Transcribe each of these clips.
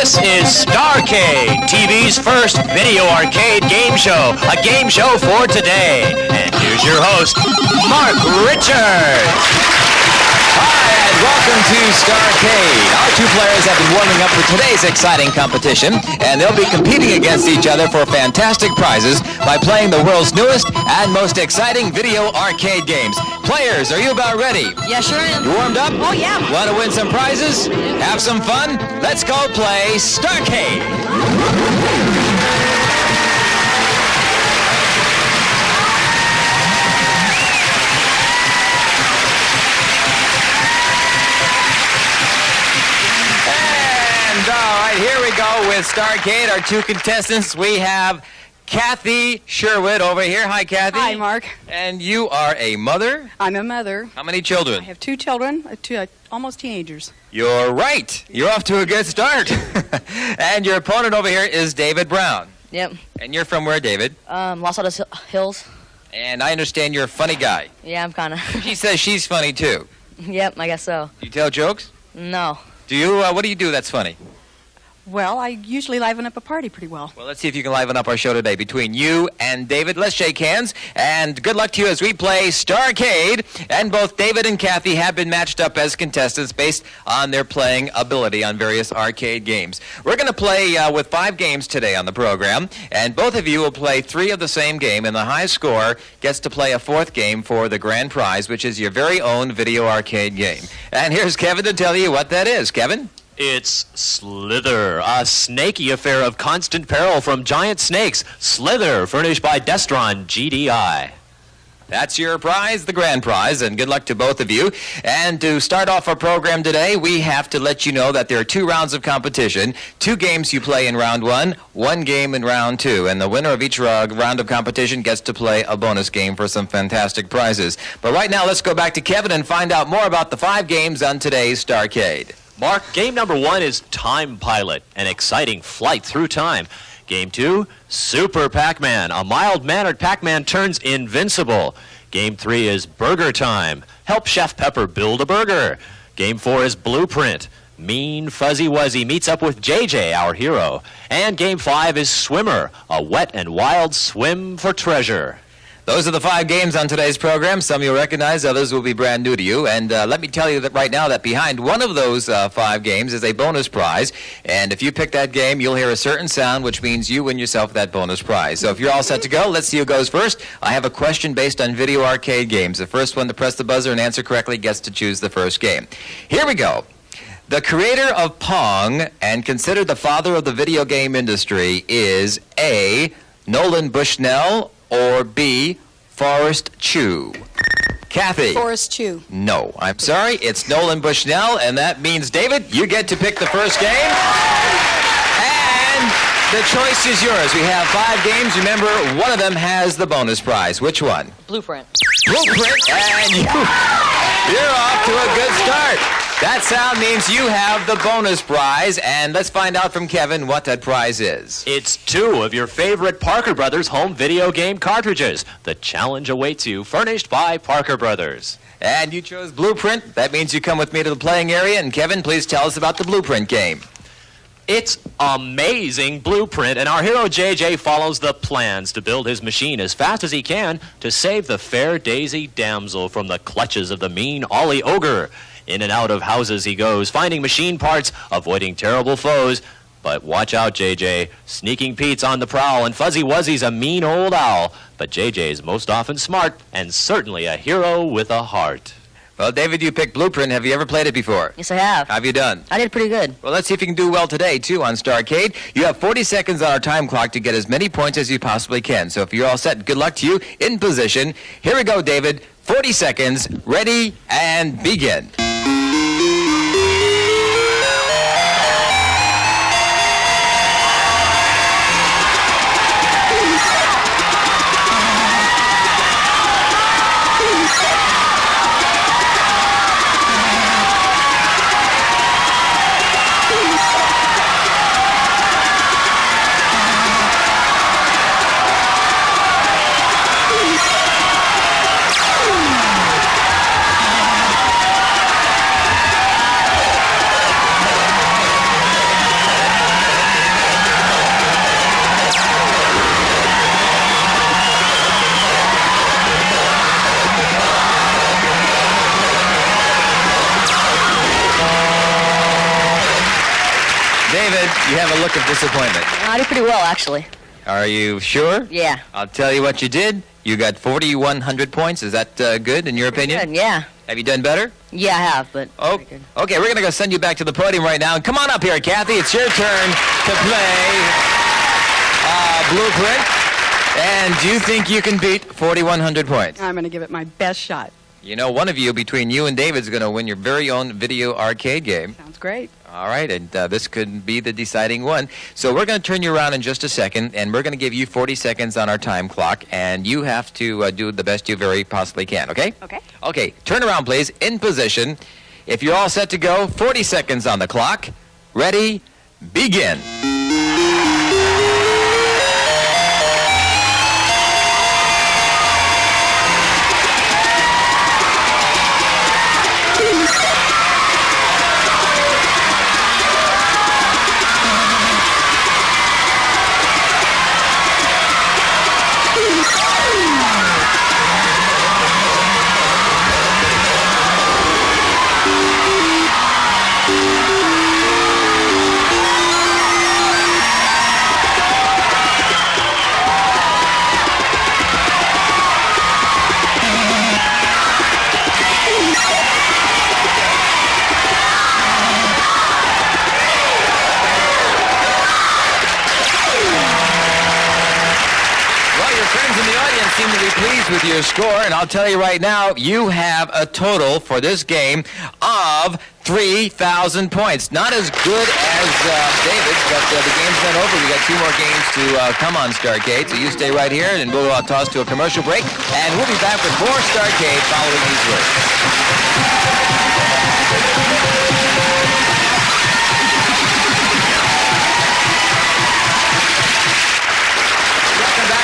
This is Starcade, TV's first video arcade game show. A game show for today. And here's your host, Mark Richards. Hi, and welcome to Starcade. Our two players have been warming up for today's exciting competition, and they'll be competing against each other for fantastic prizes by playing the world's newest and most exciting video arcade games. Players, are you about ready? Yeah, sure am. You warmed up? Oh, yeah. Want to win some prizes? Have some fun? Let's go play Starcade. All right, here we go with Starcade. Our two contestants, we have Kathy Sherwood over here. Hi, Kathy. Hi, Mark. And you are a mother? I'm a mother. How many children? I have two children, almost teenagers. You're right. You're off to a good start. And your opponent over here is David Brown. Yep. And you're from where, David? Los Altos Hills. And I understand you're a funny guy. Yeah, I'm kind of. She says she's funny, too. Yep, I guess so. You tell jokes? No. Do you? What do you do that's funny? Well, I usually liven up a party pretty well. Well, let's see if you can liven up our show today between you and David. Let's shake hands, and good luck to you as we play Starcade. And both David and Kathy have been matched up as contestants based on their playing ability on various arcade games. We're going to play with 5 games today on the program, and both of you will play 3 of the same game, and the high score gets to play a 4th game for the grand prize, which is your very own video arcade game. And here's Kevin to tell you what that is. Kevin? It's Slither, a snaky affair of constant peril from giant snakes. Slither, furnished by Destron GDI. That's your prize, the grand prize, and good luck to both of you. And to start off our program today, we have to let you know that there are 2 rounds of competition, 2 games you play in round 1, 1 game in round 2, and the winner of each round of competition gets to play a bonus game for some fantastic prizes. But right now, let's go back to Kevin and find out more about the 5 games on today's Starcade. Mark, game number 1 is Time Pilot, an exciting flight through time. Game 2, Super Pac-Man. A mild-mannered Pac-Man turns invincible. Game 3 is BurgerTime. Help Chef Pepper build a burger. Game 4 is Blueprint. Mean Fuzzy Wuzzy meets up with JJ, our hero. And Game 5 is Swimmer, a wet and wild swim for treasure. Those are the 5 games on today's program. Some you'll recognize, others will be brand new to you. And let me tell you that right now that behind one of those 5 games is a bonus prize. And if you pick that game, you'll hear a certain sound, which means you win yourself that bonus prize. So if you're all set to go, let's see who goes first. I have a question based on video arcade games. The first one to press the buzzer and answer correctly gets to choose the first game. Here we go. The creator of Pong and considered the father of the video game industry is A, Nolan Bushnell, or B, Forrest Chew? Kathy? Forrest Chew. No, I'm sorry. It's Nolan Bushnell, and that means, David, you get to pick the first game. And the choice is yours. We have 5 games. Remember, one of them has the bonus prize. Which one? Blueprint. Blueprint, and you're off to a good start. That sound means you have the bonus prize, and let's find out from Kevin what that prize is. It's 2 of your favorite Parker Brothers home video game cartridges. The challenge awaits you, furnished by Parker Brothers. And you chose Blueprint. That means you come with me to the playing area, and Kevin, please tell us about the Blueprint game. It's amazing Blueprint, and our hero JJ follows the plans to build his machine as fast as he can to save the fair Daisy damsel from the clutches of the mean Ollie Ogre. In and out of houses he goes, finding machine parts, avoiding terrible foes. But watch out, JJ. Sneaking Pete's on the prowl, and Fuzzy Wuzzy's a mean old owl. But JJ's most often smart, and certainly a hero with a heart. Well, David, you picked Blueprint. Have you ever played it before? Yes, I have. How have you done? I did pretty good. Well, let's see if you can do well today, too, on Starcade. You have 40 seconds on our time clock to get as many points as you possibly can. So if you're all set, good luck to you. In position. Here we go, David. 40 seconds. Ready, and begin. David, you have a look of disappointment. I did pretty well, actually. Are you sure? Yeah. I'll tell you what you did. You got 4,100 points. Is that good in your opinion? Good, yeah. Have you done better? Yeah, I have, but Oh, pretty good. okay. We're going to go send you back to the podium right now. Come on up here, Kathy. It's your turn to play Blueprint. And do you think you can beat 4,100 points? I'm going to give it my best shot. You know, one of you, between you and David, is going to win your very own video arcade game. Sounds great. All right, and this could be the deciding one. So we're going to turn you around in just a second, and we're going to give you 40 seconds on our time clock, and you have to do the best you very possibly can, okay? Okay. Okay, turn around, please, in position. If you're all set to go, 40 seconds on the clock. Ready, begin. Seem to be pleased with your score, and I'll tell you right now, you have a total for this game of 3,000 points. Not as good as David's, but the game's not over. We got 2 more games to come on Starcade, so you stay right here, and we'll toss to a commercial break, and we'll be back with more Starcade following these words.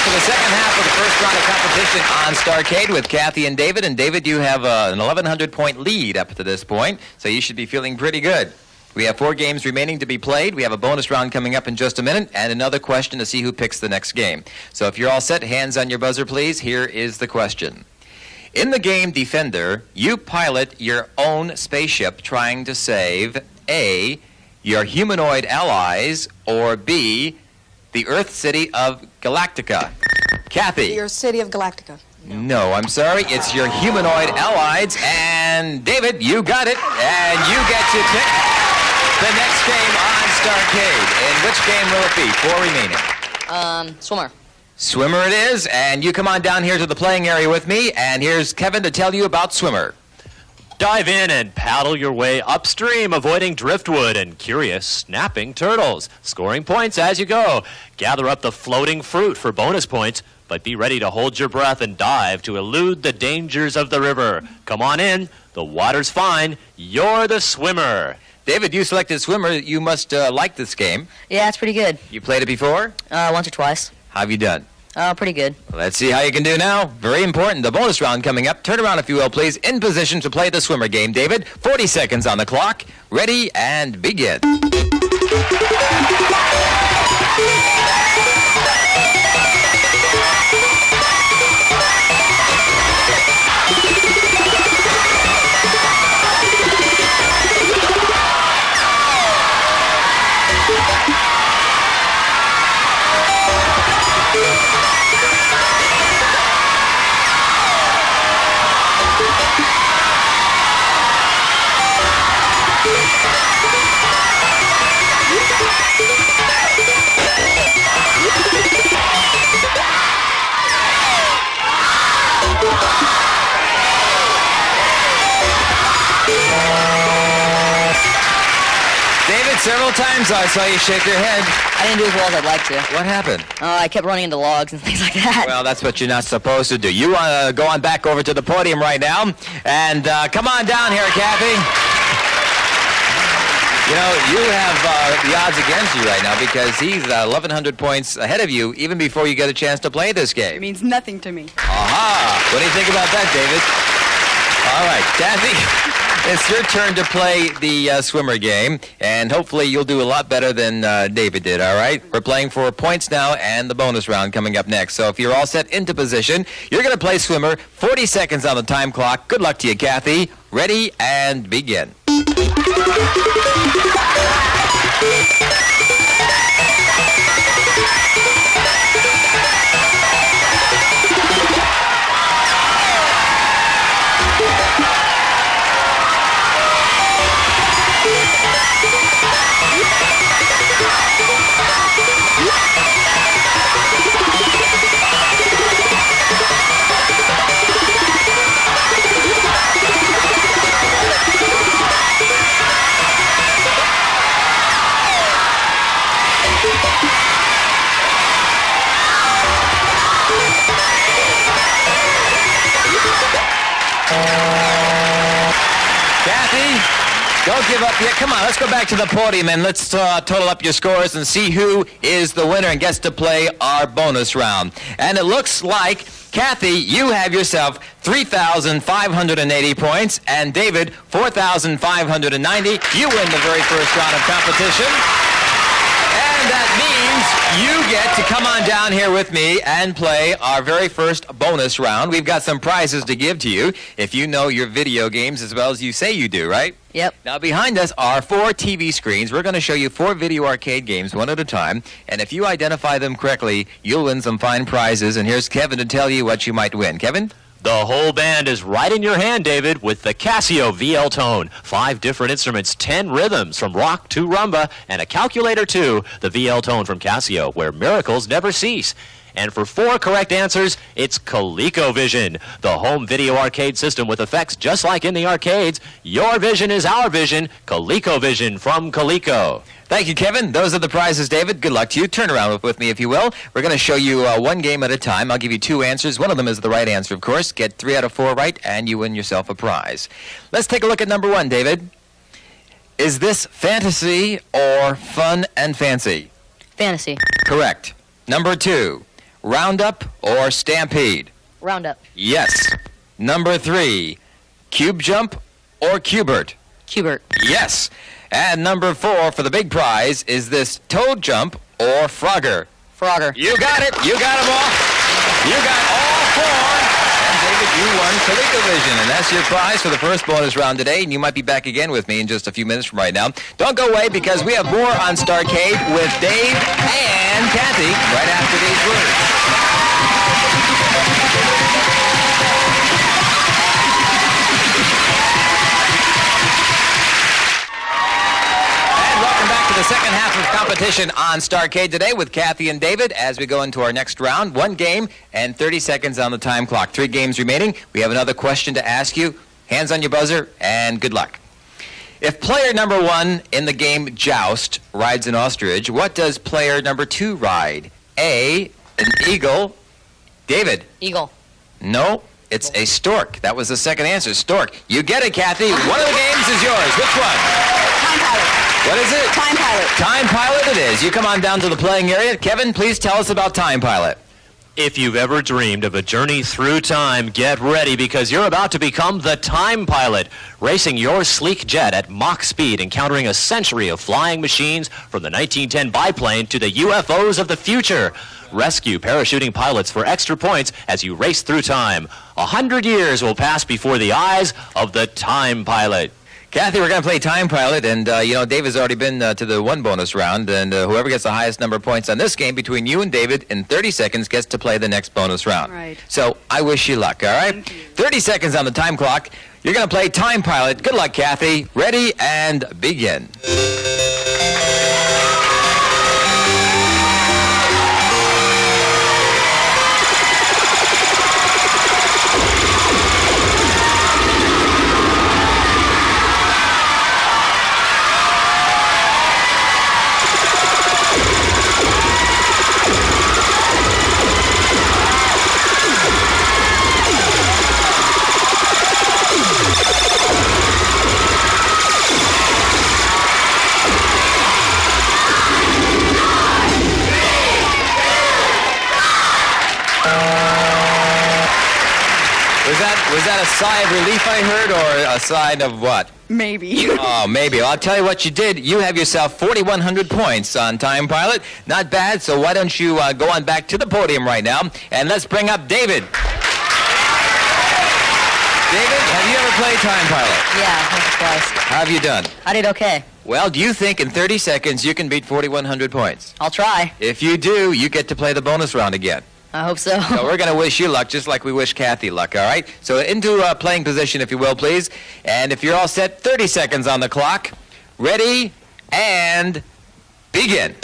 To the second half of the first round of competition on Starcade with Kathy and David. And David, you have an 1,100-point lead up to this point, so you should be feeling pretty good. We have 4 games remaining to be played. We have a bonus round coming up in just a minute, and another question to see who picks the next game. So if you're all set, hands on your buzzer, please. Here is the question. In the game Defender, you pilot your own spaceship trying to save A, your humanoid allies, or B, the Earth city of Galactica. Kathy. Your city of Galactica. No, I'm sorry. It's your humanoid allies. And David, you got it. And you get to pick the next game on Starcade. And which game will it be? 4 remaining. Swimmer. Swimmer it is. And you come on down here to the playing area with me. And here's Kevin to tell you about Swimmer. Dive in and paddle your way upstream, avoiding driftwood and curious snapping turtles, scoring points as you go. Gather up the floating fruit for bonus points, but be ready to hold your breath and dive to elude the dangers of the river. Come on in. The water's fine. You're the swimmer. David, you selected Swimmer. You must like this game. Yeah, it's pretty good. You played it before? Once or twice. How have you done? Pretty good. Let's see how you can do now. Very important. The bonus round coming up. Turn around, if you will, please. In position to play the Swimmer game, David. 40 seconds on the clock. Ready and begin. David, several times I saw you shake your head. I didn't do as well as I'd like to. What happened? I kept running into logs and things like that. Well, that's what you're not supposed to do. You want to go on back over to the podium right now. And come on down here, Kathy. You know, you have the odds against you right now because he's 1,100 points ahead of you even before you get a chance to play this game. It means nothing to me. Aha! What do you think about that, David? All right, Kathy, it's your turn to play the swimmer game, and hopefully you'll do a lot better than David did, all right? We're playing for points now and the bonus round coming up next. So if you're all set into position, you're going to play swimmer. 40 seconds on the time clock. Good luck to you, Kathy. Ready and begin. Don't give up yet. Come on, let's go back to the podium and let's total up your scores and see who is the winner and gets to play our bonus round. And it looks like, Kathy, you have yourself 3,580 points, and David, 4,590. You win the very first round of competition. And that means you get to come on down here with me and play our very first bonus round. We've got some prizes to give to you if you know your video games as well as you say you do, right? Yep. Now, behind us are 4 TV screens. We're going to show you 4 video arcade games, one at a time. And if you identify them correctly, you'll win some fine prizes. And here's Kevin to tell you what you might win. Kevin? The whole band is right in your hand, David, with the Casio VL Tone. 5 different instruments, 10 rhythms from rock to rumba, and a calculator too, the VL Tone from Casio, where miracles never cease. And for 4 correct answers, it's ColecoVision, the home video arcade system with effects just like in the arcades. Your vision is our vision, ColecoVision from Coleco. Thank you, Kevin. Those are the prizes, David. Good luck to you. Turn around with me, if you will. We're going to show you 1 game at a time. I'll give you 2 answers. One of them is the right answer, of course. Get 3 out of 4 right, and you win yourself a prize. Let's take a look at number 1, David. Is this fantasy or fun and fancy? Fantasy. Correct. Number 2, Roundup or Stampede? Roundup. Yes. Number 3, Cube Jump or Cubert? Cubert. Yes. And number 4 for the big prize, is this Toad Jump or Frogger? Frogger. You got it. You got them all. You got all 4. And David, you won ColecoVision. And that's your prize for the first bonus round today. And you might be back again with me in just a few minutes from right now. Don't go away because we have more on Starcade with Dave and Kathy right after these words. The second half of competition on Starcade today with Kathy and David as we go into our next round. 1 game and 30 seconds on the time clock. 3 games remaining. We have another question to ask you. Hands on your buzzer and good luck. If player number 1 in the game Joust rides an ostrich, what does player number 2 ride? A, an eagle. David? Eagle. No, it's a stork. That was the second answer, stork. You get it, Kathy. One of the games is yours. Which one? Time Pilot. What is it? Time Pilot. Time Pilot it is. You come on down to the playing area. Kevin, please tell us about Time Pilot. If you've ever dreamed of a journey through time, get ready because you're about to become the Time Pilot, racing your sleek jet at Mach speed, encountering a century of flying machines from the 1910 biplane to the UFOs of the future. Rescue parachuting pilots for extra points as you race through time. 100 years will pass before the eyes of the Time Pilot. Kathy, we're going to play Time Pilot, and, Dave has already been to the 1 bonus round, and whoever gets the highest number of points on this game between you and David in 30 seconds gets to play the next bonus round. Right. So I wish you luck, all right? Thank you. 30 seconds on the time clock. You're going to play Time Pilot. Good luck, Kathy. Ready and begin. Was that a sigh of relief I heard, or a sign of what? Maybe. Oh, maybe. Well, I'll tell you what you did. You have yourself 4,100 points on Time Pilot. Not bad, so why don't you go on back to the podium right now, and let's bring up David. David, have you ever played Time Pilot? Yeah, once or twice. How have you done? I did okay. Well, do you think in 30 seconds you can beat 4,100 points? I'll try. If you do, you get to play the bonus round again. I hope so. So we're going to wish you luck, just like we wish Kathy luck, all right? So into playing position, if you will, please. And if you're all set, 30 seconds on the clock. Ready, and begin.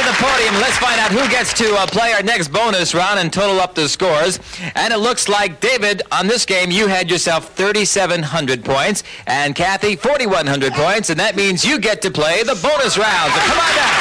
the podium. Let's find out who gets to play our next bonus round and total up the scores. And it looks like, David, on this game, you had yourself 3,700 points, and Kathy, 4,100 points, and that means you get to play the bonus round. So come on down.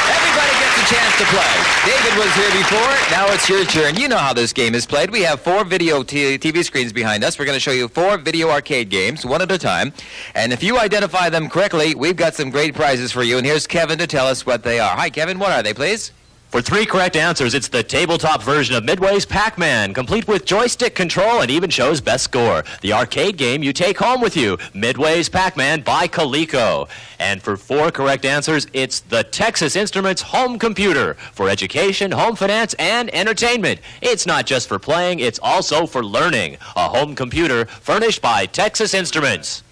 Everybody gets a chance to play. David was here before. Now it's your turn. You know how this game is played. We have 4 video TV screens behind us. We're going to show you 4 video arcade games, one at a time. And if you identify them correctly, we've got some great prizes for you. And here's Kevin to tell us what they are. Hi, Kevin. What are they, please? For 3 correct answers, it's the tabletop version of Midway's Pac-Man, complete with joystick control and even shows best score. The arcade game you take home with you, Midway's Pac-Man by Coleco. And for 4 correct answers, it's the Texas Instruments home computer for education, home finance, and entertainment. It's not just for playing, it's also for learning. A home computer furnished by Texas Instruments.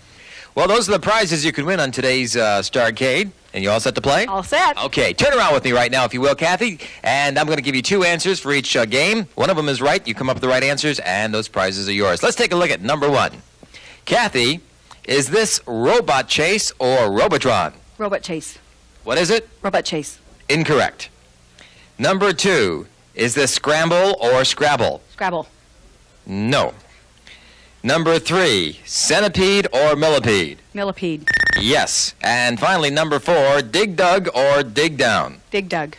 Well, those are the prizes you can win on today's Starcade. And you all set to play? All set. Okay, turn around with me right now, if you will, Kathy. And I'm going to give you 2 answers for each game. One of them is right. You come up with the right answers, and those prizes are yours. Let's take a look at number 1. Kathy, is this Robot Chase or Robotron? Robot Chase. What is it? Robot Chase. Incorrect. Number 2, is this Scramble or Scrabble? Scrabble. No. Number 3, Centipede or Millipede? Millipede. Yes. And finally, number 4, Dig Dug or Dig Down? Dig Dug.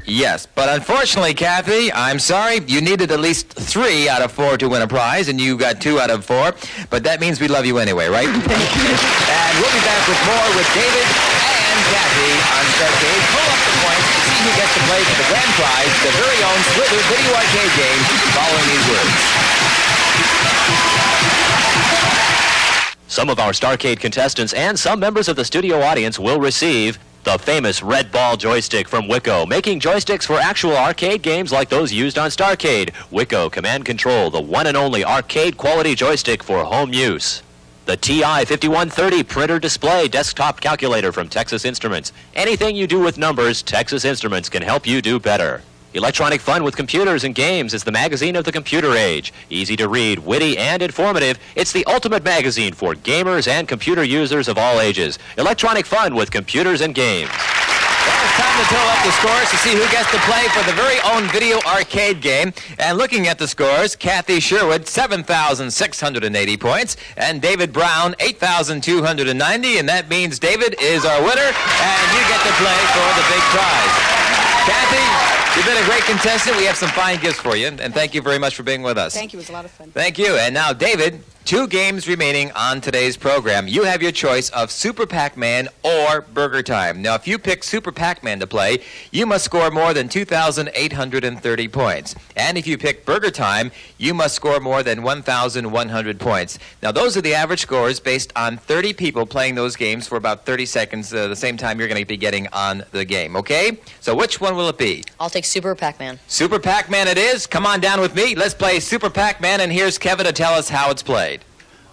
Yes. But unfortunately, Kathy, I'm sorry, you needed at least 3 out of 4 to win a prize, and you got 2 out of 4. But that means we love you anyway, right? And we'll be back with more with David and Kathy on Starcade. Pull up the points to see who gets to play for the grand prize, the very own Slither video arcade game, following these words. Some of our Starcade contestants and some members of the studio audience will receive the famous Red Ball joystick from Wicco, making joysticks for actual arcade games like those used on Starcade. Wicco Command Control, the one and only arcade quality joystick for home use. The TI 5130 printer display desktop calculator from Texas Instruments. Anything you do with numbers, Texas Instruments can help you do better. Electronic Fun with Computers and Games is the magazine of the computer age. Easy to read, witty, and informative, it's the ultimate magazine for gamers and computer users of all ages. Electronic Fun with Computers and Games. Well, it's time to total up the scores to see who gets to play for the very own video arcade game. And looking at the scores, Kathy Sherwood, 7,680 points, and David Brown, 8,290, and that means David is our winner, and you get to play for the big prize. Kathy, you've been a great contestant. We have some fine gifts for you, and thank you very much for being with us. Thank you. It was a lot of fun. Thank you. And now, David, 2 games remaining on today's program. You have your choice of Super Pac-Man or BurgerTime. Now, if you pick Super Pac-Man to play, you must score more than 2,830 points. And if you pick BurgerTime, you must score more than 1,100 points. Now, those are the average scores based on 30 people playing those games for about 30 seconds, the same time you're going to be getting on the game, okay? So which one will it be? I'll take Super Pac-Man. Super Pac-Man it is. Come on down with me. Let's play Super Pac-Man, and here's Kevin to tell us how it's played.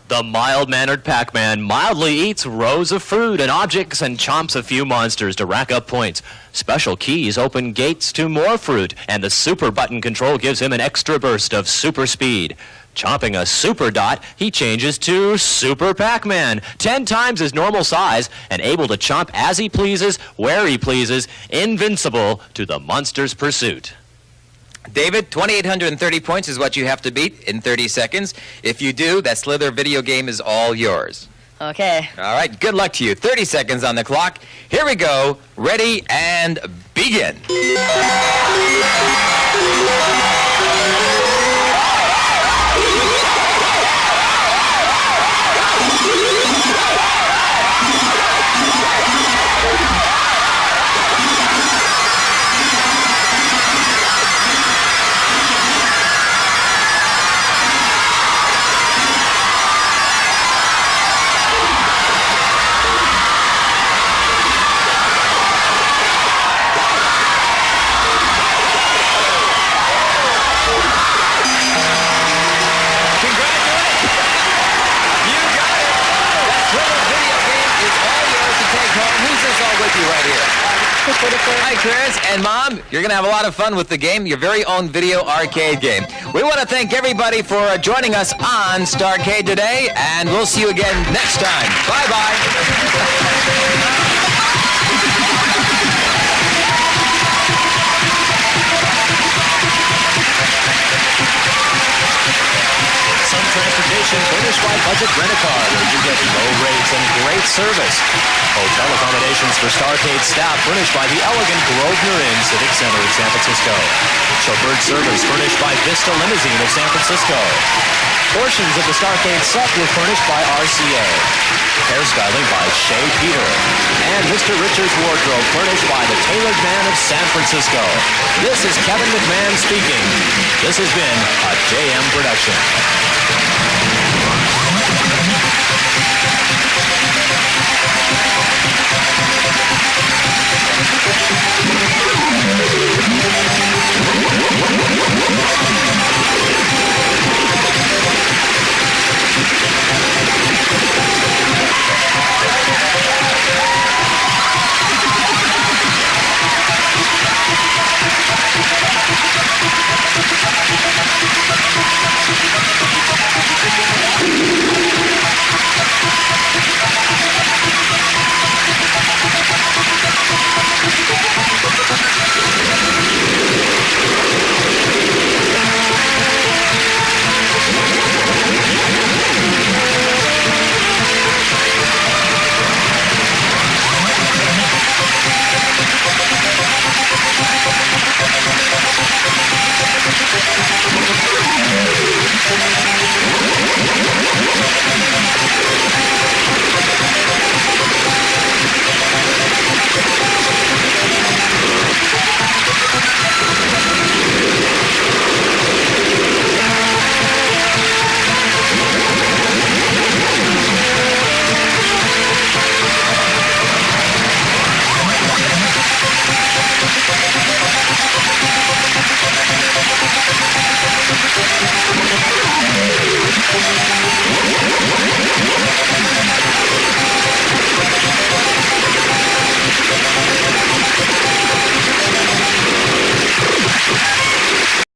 The mild-mannered Pac-Man mildly eats rows of fruit and objects and chomps a few monsters to rack up points. Special keys open gates to more fruit, and the super button control gives him an extra burst of super speed. Chomping a super dot, he changes to Super Pac-Man, 10 times his normal size, and able to chomp as he pleases, where he pleases, invincible to the monster's pursuit. David, 2,830 points is what you have to beat in 30 seconds. If you do, that Slither video game is all yours. Okay. All right, good luck to you. 30 seconds on the clock. Here we go. Ready and begin. Hi, Chris and Mom. You're going to have a lot of fun with the game, your very own video arcade game. We want to thank everybody for joining us on Starcade today, and we'll see you again next time. Bye-bye. furnished by Budget Rent-A-Car, where you get low rates and great service. Hotel accommodations for Starcade staff furnished by the elegant Grosvenor Inn Civic Center of San Francisco. Chauffeured service furnished by Vista Limousine of San Francisco. Portions of the Starcade set were furnished by RCA. Hairstyling by Shea Peter. And Mr. Richards' wardrobe furnished by the Tailored Man of San Francisco. This is Kevin McMahon speaking. This has been a JM production.